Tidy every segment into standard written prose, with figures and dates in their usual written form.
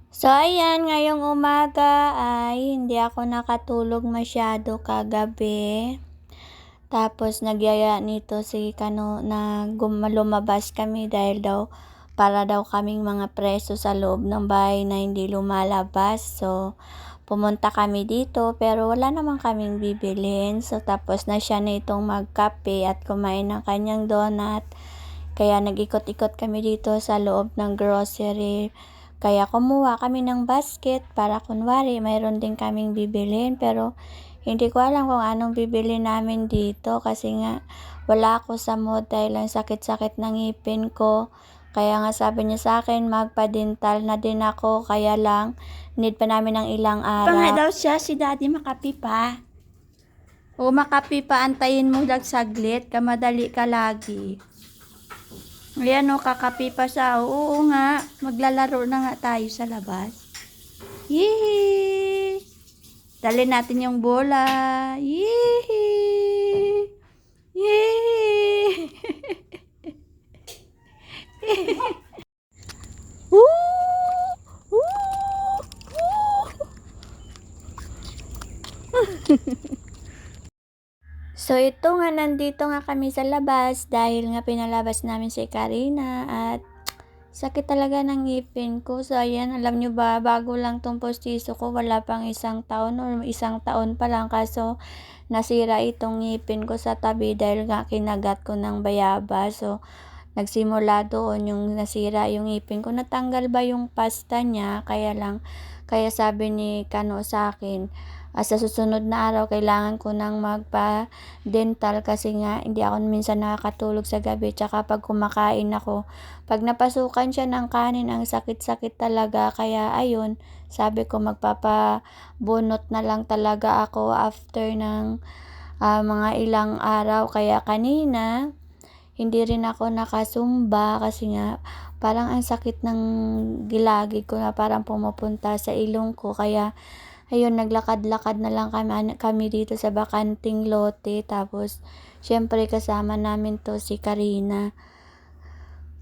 So ayan, ngayong umaga ay hindi ako nakatulog masyado kagabi. Tapos nagyaya nito si Kano na lumabas kami dahil daw para daw kaming mga preso sa loob ng bahay na hindi lumalabas. So pumunta kami dito pero wala naman kaming bibilhin. So tapos na siya na itong magkape at kumain ng kanyang donut. Kaya nag-ikot-ikot kami dito sa loob ng grocery. Kaya kumuha kami ng basket para kunwari mayroon din kaming bibilhin, pero hindi ko alam kung anong bibili namin dito kasi nga wala ako sa mood dahil ang sakit-sakit ng ngipin ko. Kaya nga sabi niya sa akin magpa-dental na din ako, kaya lang need pa namin ng ilang Pa nga araw. daw siya, si daddy makapi pa. O makapi pa, antayin mo dag saglit, kamadali ka lagi. Ayan o, kakapi pa siya. Oo nga, maglalaro na nga tayo sa labas. Yee! Dali natin yung bola. Yee! Yee! Woo! Woo! So ito nga, nandito nga kami sa labas dahil nga pinalabas namin si Karina at sakit talaga ng ngipin ko. So ayan, alam nyo ba, bago lang tong postiso ko, wala pang 1 taon or 1 taon pa lang, kaso nasira itong ngipin ko sa tabi dahil nga kinagat ko ng bayaba. So nagsimula doon yung nasira yung ngipin ko. Natanggal ba yung pasta niya, kaya sabi ni Kano sa akin, sa susunod na araw kailangan ko nang magpa-dental kasi nga hindi ako minsan nakakatulog sa gabi, tsaka pag kumakain ako, pag napasukan siya ng kanin ang sakit-sakit talaga. Kaya ayun, sabi ko magpapabunot na lang talaga ako after ng mga ilang araw. Kaya kanina hindi rin ako nakasumba kasi nga parang ang sakit ng gilagid ko na parang pumupunta sa ilong ko. Kaya ayun, naglakad-lakad na lang kami dito sa bakanting lote. Tapos syempre kasama namin to si Karina.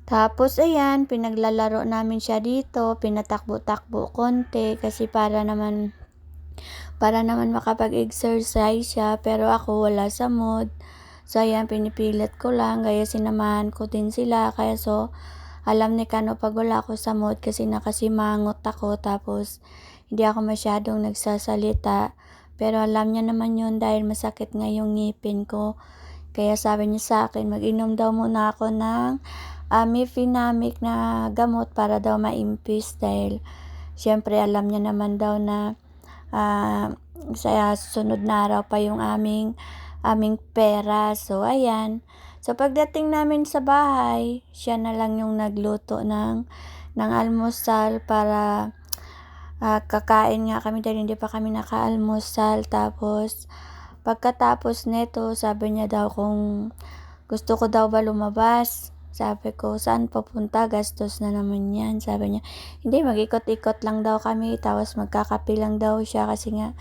Tapos ayan, pinaglalaro namin siya dito, pinatakbo-takbo konti kasi para naman makapag-exercise siya, pero ako wala sa mood. So ayan, pinipilit ko lang, kaya sinamahan ko din sila. Kaya so, alam ni Kano pag wala ako sa mood kasi nakasimangot ako, tapos hindi ako masyadong nagsasalita. Pero alam niya naman yun dahil masakit nga yung ngipin ko. Kaya sabi niya sa akin, mag-inom daw muna ako ng Mefenamic na gamot para daw maimpis dahil syempre alam niya naman daw na sa susunod na araw pa yung aming pera. So ayan, so pagdating namin sa bahay, siya na lang yung nagluto ng almusal para kakain nga kami dahil hindi pa kami nakaalmusal. Tapos pagkatapos neto, sabi niya daw kung gusto ko daw ba lumabas. Sabi ko, saan papunta? Gastos na naman yan. Sabi niya, hindi, mag-ikot-ikot lang daw kami. Tapos magkakape lang daw siya kasi nga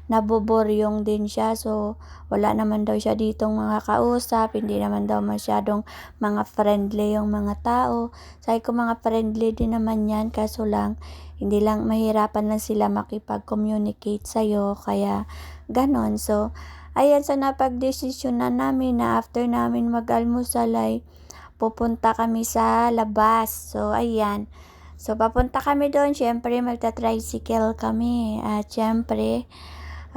naboboryong din siya. So, wala naman daw siya ditong mga kausap. Hindi naman daw masyadong mga friendly yung mga tao. Sabi ko, mga friendly din naman yan. Kaso lang, hindi lang, mahirapan lang sila makipag-communicate sa'yo. Kaya, ganon. So, ayan, so napag-desisyon na namin na after namin mag-almusal ay pupunta kami sa labas. So, ayan. So, papunta kami doon. Syempre, magta-tricycle kami. At syempre,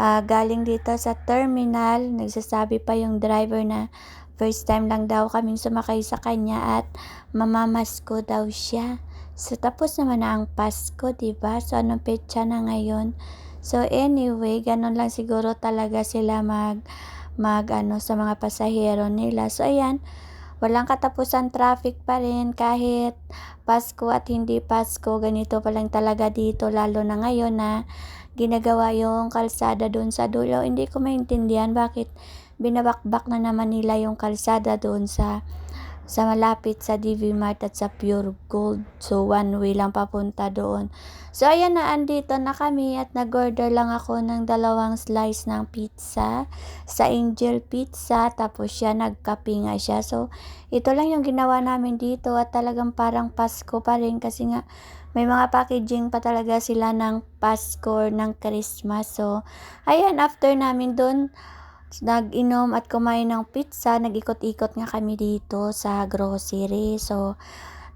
galing dito sa terminal, nagsasabi pa yung driver na first time lang daw kaming sumakay sa kanya at mamamasko daw siya. So, tapos naman na ang Pasko, diba? So, anong petsa na ngayon? So, anyway, ganun lang siguro talaga sila sa mga pasahero nila. So, ayan, walang katapusan traffic pa rin kahit Pasko at hindi Pasko. Ganito pa lang talaga dito, lalo na ngayon na ginagawa yung kalsada doon sa dulo. Hindi ko maintindihan bakit binabakbak na naman nila yung kalsada doon sa malapit sa DV Mart at sa Pure Gold. So, one way lang papunta doon. So, ayan na, andito na kami at nag-order lang ako ng 2 slice ng pizza sa Angel Pizza. Tapos siya, nagkape nga siya. So, ito lang yung ginawa namin dito at talagang parang Pasko pa rin kasi nga may mga packaging pa talaga sila ng Pasko, ng Christmas. So, ayan, after namin dun, nag-inom at kumain ng pizza, nag-ikot-ikot nga kami dito sa grocery. So,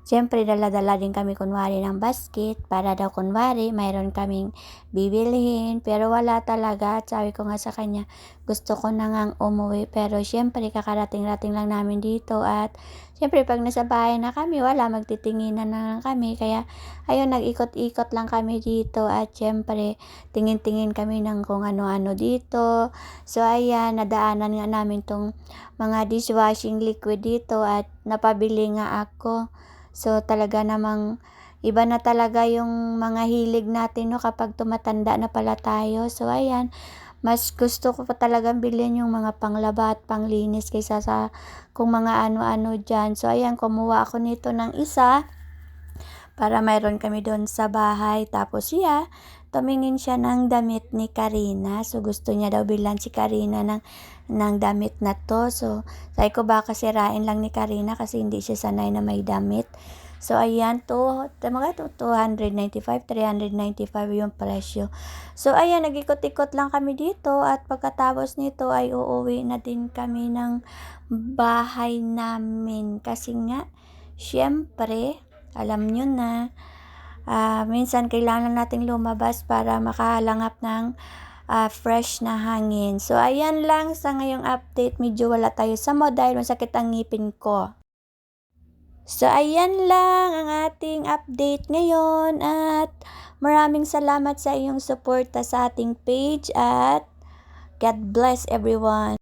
siyempre dala-dala din kami kunwari ng basket para daw kunwari mayroon kaming bibilhin, pero wala talaga. At sabi ko nga sa kanya, gusto ko na ngang umuwi, pero siyempre kakarating-rating lang namin dito at siyempre pag nasa bahay na kami, wala, magtitinginan na lang kami. Kaya ayun, nag-ikot-ikot lang kami dito at siyempre tingin-tingin kami ng kung ano-ano dito. So ayan, nadaanan nga namin tong mga dishwashing liquid dito at napabili nga ako. So, talaga namang iba na talaga yung mga hilig natin, no, kapag tumatanda na pala tayo. So, ayan, mas gusto ko pa talagang bilhin yung mga panglaba at panglinis kaysa sa kung mga ano-ano dyan. So, ayan, kumuha ako nito ng isa para mayroon kami doon sa bahay. Tapos, tumingin siya ng damit ni Karina. So, gusto niya daw bilhan si Karina ng damit na to. So, sabi ko baka sirain lang ni Karina kasi hindi siya sanay na may damit. So, ayan, mga 295, 395 yung presyo. So, ayan, nag-ikot-ikot lang kami dito at pagkatapos nito ay uuwi na din kami ng bahay namin. Kasi nga, syempre, alam nyo na, minsan kailangan nating lumabas para makahalangap ng fresh na hangin. So, ayan lang sa ngayong update. Medyo wala tayo sa mood dahil masakit ang ngipin ko. So, ayan lang ang ating update ngayon at maraming salamat sa iyong suporta sa ating page at God bless everyone.